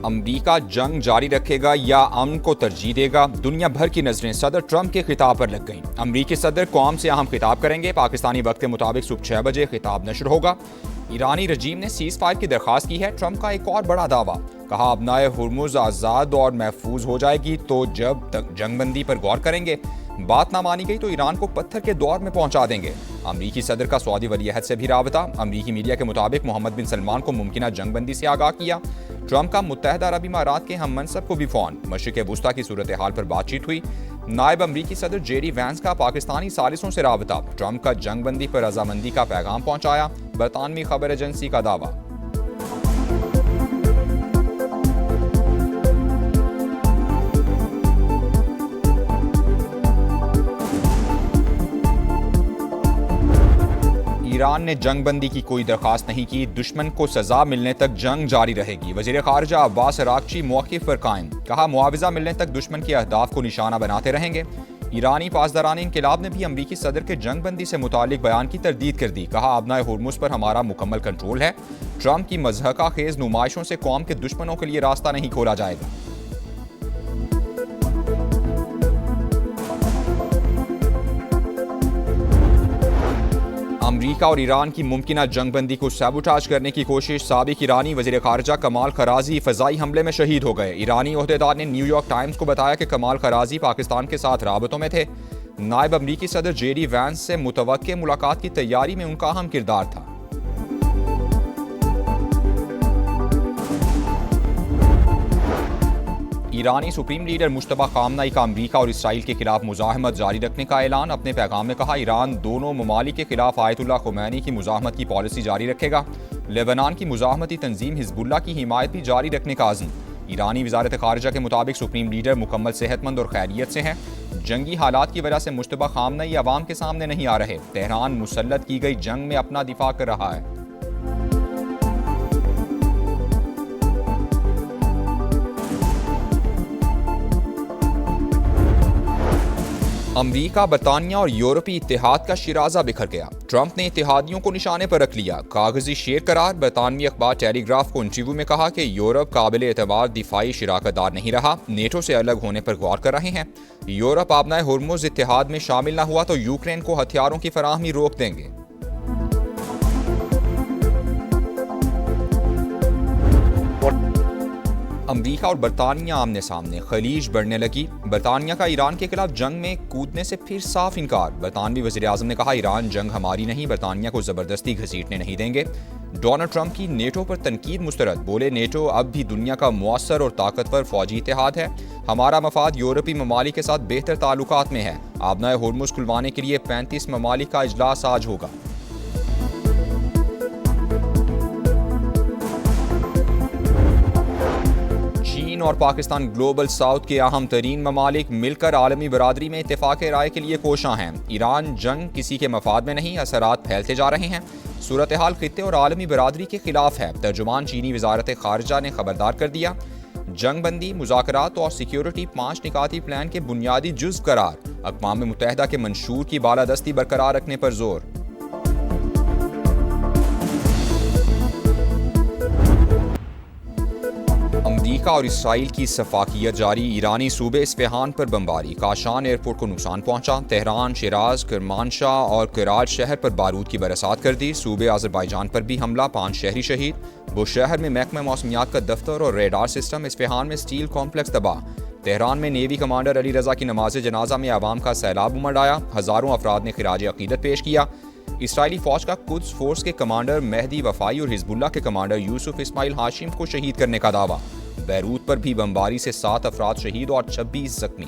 अमरीका जंग जारी रखेगा या अमन को तरजीह देगा? दुनिया भर की नजरें सदर ट्रंप के खिताब पर लग गईं। अमरीकी सदर कौम से अहम खिताब करेंगे। पाकिस्तानी वक्त के मुताबिक सुबह 6 बजे खिताब नशर होगा। ईरानी रजीम ने सीज फायर की दरख्वास्त की है। ट्रंप का एक और बड़ा दावा, कहा अपनाए हुर्मुज आज़ाद और महफूज हो जाएगी तो जब तक जंगबंदी पर गौर करेंगे। बात ना मानी गई तो ईरान को पत्थर के दौर में पहुंचा देंगे। अमरीकी सदर का सऊदी वलीअहद से भी राबता। अमरीकी मीडिया के मुताबिक मोहम्मद बिन सलमान को मुमकिना जंगबंदी से आगाह किया। ट्रंप का मुत्तहदा अरब इमारात के हम मनसब को भी फ़ोन। मशरिक़ वुस्ता की सूरत हाल पर बातचीत हुई। नायब अमरीकी सदर जेडी वैंस का पाकिस्तानी सालिसों से राबता। ट्रंप का जंगबंदी पर रजामंदी का पैगाम पहुंचाया। बरतानवी खबर एजेंसी का दावा। ईरान ने जंगबंदी की कोई दरख्वास्त नहीं की। दुश्मन को सजा मिलने तक जंग जारी रहेगी। वज़ीर ख़ारिजा अब्बास अराग़ची मौक़िफ़ पर कायम। कहा मुआवजा मिलने तक दुश्मन के अहदाफ को निशाना बनाते रहेंगे। ईरानी पासदारान इनक़िलाब ने भी अमरीकी सदर के जंगबंदी से मुतालिक बयान की तरदीद कर दी। कहा अपनाए हुर्मुज़ पर हमारा मुकम्मल कंट्रोल है। ट्रंप की मज़हक़ा खेज़ नुमाइशों से कौम के दुश्मनों के लिए रास्ता नहीं खोला जाएगा। अमरीका और ईरान की मुमकिना जंगबंदी को सैबोटाज करने की कोशिश। साबिक ईरानी वज़ीर ख़ारिजा कमाल खराजी फ़ज़ाई हमले में शहीद हो गए। ईरानी ओहदेदार ने न्यूयॉर्क टाइम्स को बताया कि कमाल खराजी पाकिस्तान के साथ राबतों में थे। नायब अमरीकी सदर जेडी वैंस से मुतवक्के मुलाकात की तैयारी में उनका अहम किरदार था। ईरानी सुप्रीम लीडर मुश्तबा खामनाई का अमरीका और इसराइल के खिलाफ मुज़ाहमत जारी रखने का ऐलान। अपने पैगाम में कहा ईरान दोनों ममालिक के खिलाफ आयतुल्लाह खुमैनी की मुज़ाहमत की पॉलिसी जारी रखेगा। लेबनान की मुज़ाहमती तंजीम हिज़्बुल्लाह की हिमायत भी जारी रखने का अज़्म। ईरानी वज़ारत ख़ारिजा के मुताबिक सुप्रीम लीडर मुकम्मल सेहतमंद और खैरियत से हैं। जंगी हालात की वजह से मुश्तबा खामनाई अवाम के सामने नहीं आ रहे। तेहरान मुसल्लत की गई जंग में अपना दिफा कर रहा है। अमरीका, बरतानिया और यूरोपीय इत्तेहाद का शिराजा बिखर गया। ट्रंप ने इत्तेहादियों को निशाने पर रख लिया। कागजी शेर करार। बरतानवी अखबार टेलीग्राफ को इंटरव्यू में कहा कि यूरोप काबिल एतबार दिफाई शिराकतदार नहीं रहा। नेटो से अलग होने पर गौर कर रहे हैं। यूरोप अपनाए हुर्मुज़ इत्तेहाद में शामिल न हुआ तो यूक्रेन को हथियारों की फराहमी रोक देंगे। अमरीका और बरतानिया आमने सामने। खलीज बढ़ने लगी। बरतानिया का ईरान के खिलाफ जंग में कूदने से फिर साफ इनकार। बरतानवी वज़ीर आज़म ने कहा ईरान जंग हमारी नहीं, बरतानिया को ज़बरदस्ती घसीटने नहीं देंगे। डोनाल्ड ट्रंप की नेटो पर तनकीद मुस्तरद। बोले नेटो अब भी दुनिया का मुअस्सर और ताकतवर फौजी इत्तेहाद है। हमारा मफाद यूरोपीय ममालिक के साथ बेहतर ताल्लुकात में है। आबनाए हुर्मुज़ खुलवाने के लिए 35 ममालिक का इजलास आज होगा। चीन और पाकिस्तान ग्लोबल साउथ के अहम तरीन ममालिक मिलकर आलमी बरादरी में इत्तेफाक राय के लिए कोशां हैं। ईरान जंग किसी के मफाद में नहीं, असरात फैलते जा रहे हैं। सूरत हाल खित्ते और आलमी बरादरी के खिलाफ है। तर्जुमान चीनी वजारत खारजा ने खबरदार कर दिया। जंगबंदी, मुज़ाकरात और सिक्योरिटी 5 निकाती प्लान के बुनियादी जुज़्व करार। अक़वाम मुत्तहिदा के मंशूर की बालादस्ती बरकरार रखने पर जोर। अमरीका और इसराइल की सफाकियत जारी। ईरानी सूबे इस्फहान पर बमबारी। काशान एयरपोर्ट को नुकसान पहुंचा। तेहरान, शिराज, करमानशाह और कराज शहर पर बारूद की बरसात कर दी। सूबे आज़रबाईजान पर भी हमला, 5 शहरी शहीद। बुशहर में महकमा मौसमियात का दफ्तर और रेडार सिस्टम। इस्फहान में स्टील कॉम्प्लेक्स तबाह। तेहरान में नेवी कमांडर अली रजा की नमाज जनाजा में आवाम का सैलाब उमड़ आया। हज़ारों अफराद ने खिराज अकीदत पेश किया। इसराइली फौज का कुद्स फोर्स के कमांडर मेहदी वफाई और हिजबुल्लाह के कमांडर यूसुफ इस्माइल हाशिम को शहीद करने का दावा। बैरूत पर भी बमबारी से 7 अफराद शहीद और 26 जख्मी।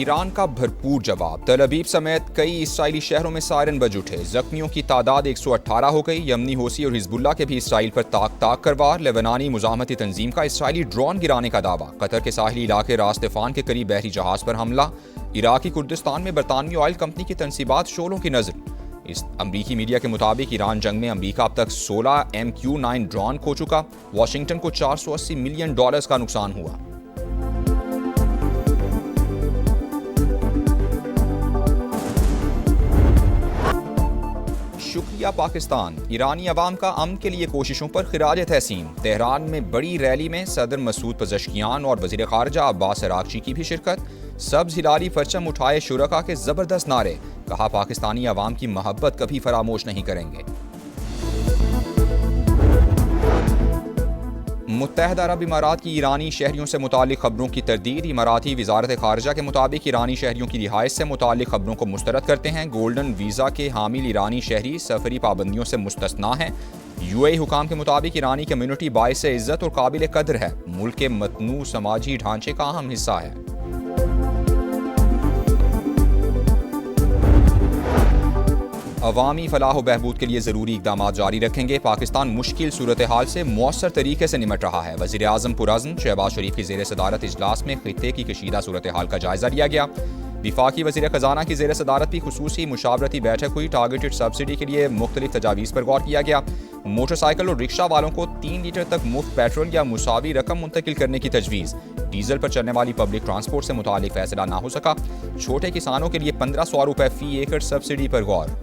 ईरान का भरपूर जवाब। तल अवीव समेत कई इसराइली शहरों में सायरन बज उठे। जख्मियों की तादाद 118 हो गई। यमनी होसी और हिजबुल्लाह के भी इसराइल पर ताक कर वार। लेबनानी मुज़ाहमती तंजीम का इसराइली ड्रोन गिराने का दावा। कतर के साहिली इलाके रास्तफान के करीब बहरी जहाज पर हमला। इराकी कुर्दिस्तान में बरतानवी ऑयल कंपनी की तनसीबात शोलों की नजर। इस अमरीकी मीडिया के मुताबिक ईरान जंग में अमरीका अब तक 16 MQ-9 ड्रोन खो चुका। वाशिंगटन को $480 मिलियन का नुकसान हुआ। शुक्रिया इंडिया पाकिस्तान, ईरानी अवाम का अमन के लिए कोशिशों पर खिराज तहसीन। तेहरान में बड़ी रैली में सदर मसूद पज़ेश्कियान और वज़ीर ख़ारजा अब्बास अराग़ची की भी शिरकत। सब्ज़ हिलाली परचम उठाए शुरका के ज़बरदस्त नारे, कहा पाकिस्तानी अवाम की मोहब्बत कभी फरामोश नहीं करेंगे। मुत्तहदा अरब इमारात की ईरानी शहरियों से मुतालिक खबरों की तरदीद। इमाराती वज़ारत ख़ारजा के मुताबिक ईरानी शहरियों की रिहाइश से मुतालिक खबरों को मुस्तरद करते हैं। गोल्डन वीज़ा के हामिल ईरानी शहरी सफरी पाबंदियों से मुस्तस्ना हैं। UAE हुकाम के मुताबिक ईरानी कम्यूनिटी बाइस इज़्ज़त और काबिल कदर है, मुल्क के मतनू समाजी ढांचे का अहम हिस्सा है। अवामी फलाह व बहबूद के लिए ज़रूरी इक़दाम जारी रखेंगे। पाकिस्तान मुश्किल सूरत हाल से मौसर तरीके से निमट रहा है। वज़ीर आज़म पुरअज़्म शहबाज शरीफ की ज़ेर सदारत इजलास में खित्ते की कशीदा सूरत हाल का जायज़ा लिया गया। वफाकी वज़ीर ख़जाना की ज़ेर सदारत भी खुसूसी मुशावरती बैठक हुई। टारगेटेड सब्सिडी के लिए मुख्तलिफ तजावीज़ पर गौर किया गया। मोटरसाइकिल और रिक्शा वालों को 3 लीटर तक मुफ्त पेट्रोल या मुसावी रकम मुंतकिल करने की तजवीज़। डीजल पर चलने वाली पब्लिक ट्रांसपोर्ट से मुतालिक फैसला ना हो सका। छोटे किसानों के लिए 1500 रुपये फ़ी एकड़ सब्सिडी पर गौर।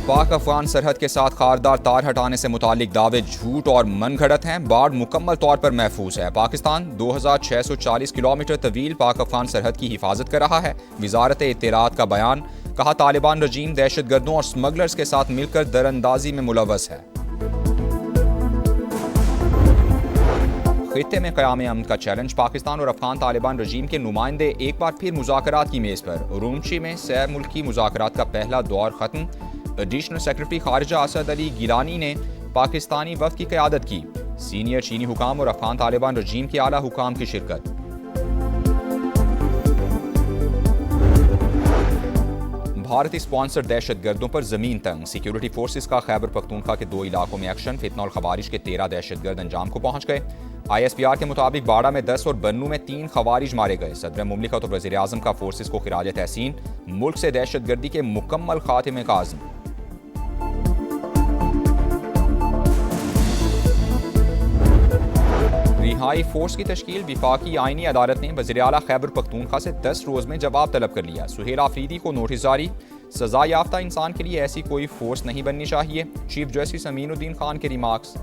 पाक अफगान सरहद के साथ खारदार तार हटाने से मुतालिक दावे झूठ और मन घड़त हैं। बाढ़ मुकम्मल तौर पर महफूज है। पाकिस्तान 2640 किलोमीटर तवील पाक अफगान सरहद की हिफाजत कर रहा है। वजारत इत्तलात का बयान, कहा तालिबान रजीम दहशतगर्दों और स्मगलर्स के साथ मिलकर दरअंदाजी में मुलव्वस है। खित्ते में क़याम अमन का चैलेंज। पाकिस्तान और अफगान तालिबान रजीम के नुमाइंदे एक बार फिर मुज़ाकरात की मेज़ पर। उरूमची में सह मुल्की मुज़ाकरात का पहला दौर ख़त्म। एडिशनल सेक्रेटरी खारजा असद अली गिलानी ने पाकिस्तानी वफ़द की क़यादत की। सीनियर चीनी हुकाम और अफगान तालिबान रजीम के आला हुकाम की शिरकत। भारतीय स्पॉन्सर दहशतगर्दों पर ज़मीन तंग। सिक्योरिटी फोर्सेस का खैबर पख्तूनख्वा के 2 इलाकों में एक्शन। फितना और खवारिश के 13 दहशतगर्द अंजाम को पहुंच गए। ISPR के मुताबिक बाड़ा में 10 और बन्नू में 3 खवारिज मारे गए। सदर मुमलिकत और वज़ीर आज़म का फोर्सेस को खिराज तहसीन। मुल्क से दहशतगर्दी के मुकम्मल खात्मे का आज़म। रिहाई फोर्स की तश्कील। विफाकी आईनी अदालत ने वज़ीर आला खैबर पख्तूनख्वा से 10 रोज़ में जवाब तलब कर लिया। सुहेल आफरीदी को नोटिस जारी। सजा याफ्ता इंसान के लिए ऐसी कोई फोर्स नहीं बननी चाहिए। चीफ जस्टिस अमीनुद्दीन खान के रिमार्क्स।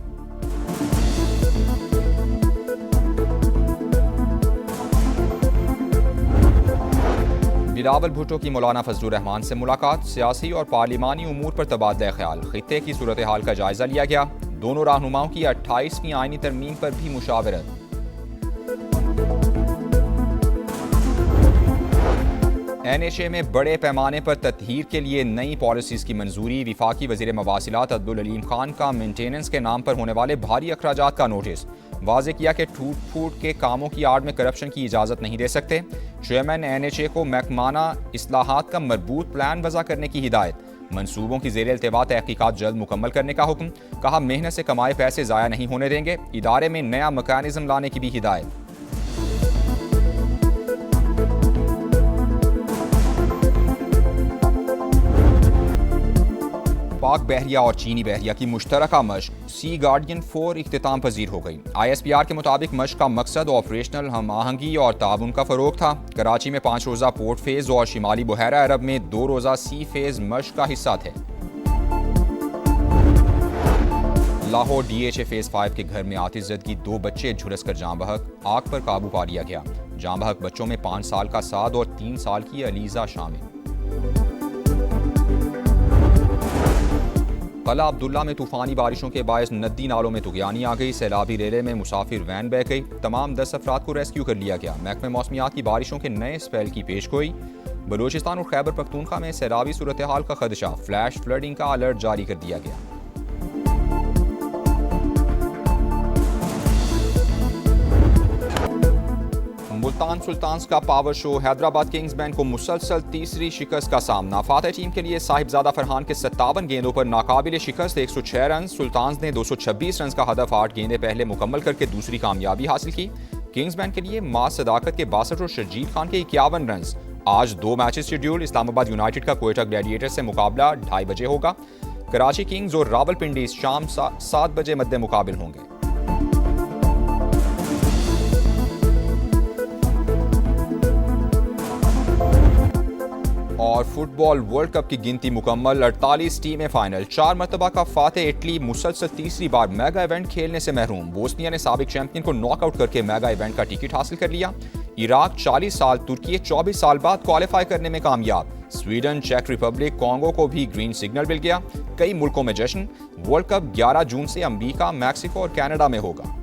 बिलावल भुट्टो की मौलाना फजलुर रहमान से मुलाकात। सियासी और पार्लिमानी उमूर पर तबादला ख्याल। खित्ते की सूरत हाल का जायजा लिया गया। दोनों रहनुमाओं की 28वीं आईनी तरमीम पर भी मुशावरत। NHA में बड़े पैमाने पर तत्हीर के लिए नई पॉलिसीज की मंजूरी। विफाकी वजीर मवासिलात अब्दुल अलीम खान का मेंटेनेंस के नाम पर होने वाले भारी अखराजात का नोटिस। वाज़े किया कि टूट फूट के कामों की आड़ में करप्शन की इजाज़त नहीं दे सकते। चेयरमैन NHA को महकमाना इस्लाहात का मरबूत प्लान वज़ा करने की हिदायत। मंसूबों की ज़ेर इल्तिवा तहकीकात जल्द मुकम्मल करने का हुक्म। कहा मेहनत से कमाए पैसे ज़ाया नहीं होने देंगे। इदारे में नया मैकेनिज्म लाने की भी हिदायत। पाक बहरिया और चीनी बहरिया की मुश्तरका मशक सी गार्डियन 4 इख्तिताम पजीर हो गई। ISPR के मुताबिक मशक का मकसद ऑपरेशनल हम आहंगी और ताउन का फ़रोग था। कराची में 5 रोज़ा पोर्ट फेज़ और शिमाली बहरा अरब में 2 रोज़ा सी फेज़ मशक का हिस्सा थे। लाहौर DHA फेज़ 5 के घर में आतिशज़दगी 2 बच्चे झुलसकर जाँ बहक। आग पर काबू पा लिया गया। जाँ बहक बच्चों में 5 साल का साद और 3 साल की अलीज़ा शामिल। कला अब्दुल्ला में तूफानी बारिशों के बायस नदी नालों में तुगयानी आ गई। सैलाबी रेले में मुसाफिर वैन बह गई। तमाम 10 अफराद को रेस्क्यू कर लिया गया। महकमे मौसमियात की बारिशों के नए स्पेल की पेशगोई। बलूचिस्तान और खैबर पख्तूनख्वा में सैलाबी सूरत हाल का खदशा। फ्लैश फ्लडिंग का अलर्ट जारी कर दिया गया। मुल्तान सुल्तान्स का power show. Hyderabad Kings band को मुसलसल तीसरी शिकस्त का सामना। फातह टीम के लिए साहिबजादा फरहान के 57 गेंदों पर नाकाबिल शिकस्त 106 रन। सुल्तान्स ने 226 रन का हदफ 8 गेंदें पहले मुकम्मल करके दूसरी कामयाबी हासिल की। किंग्स बैंड के लिए मां सदाकत के 62 और शर्जील खान के 51 रन। आज 2 मैचेस शेड्यूल। इस्लामाबाद यूनाइटेड का कोयटा ग्लैडिएटर से मुकाबला 2:30 बजे होगा। कराची किंग्स और रावलपिंडी शाम 7 बजे मद्दे मुकाबिल होंगे। और फुटबॉल वर्ल्ड कप की गिनती मुकम्मल, 48 टीमें फाइनल। 4 मरतबा का फातेह इटली मुसलसल तीसरी बार मेगा इवेंट खेलने से महरूम। बोस्निया ने साबिक चैंपियन को नॉकआउट करके मेगा इवेंट का टिकट हासिल कर लिया। इराक 40 साल, तुर्की 24 साल बाद क्वालिफाई करने में कामयाब। स्वीडन, चेक रिपब्लिक, कॉन्गो को भी ग्रीन सिग्नल मिल गया। कई मुल्कों में जश्न। वर्ल्ड कप 11 जून से अमेरिका, मैक्सिको और कनाडा में होगा।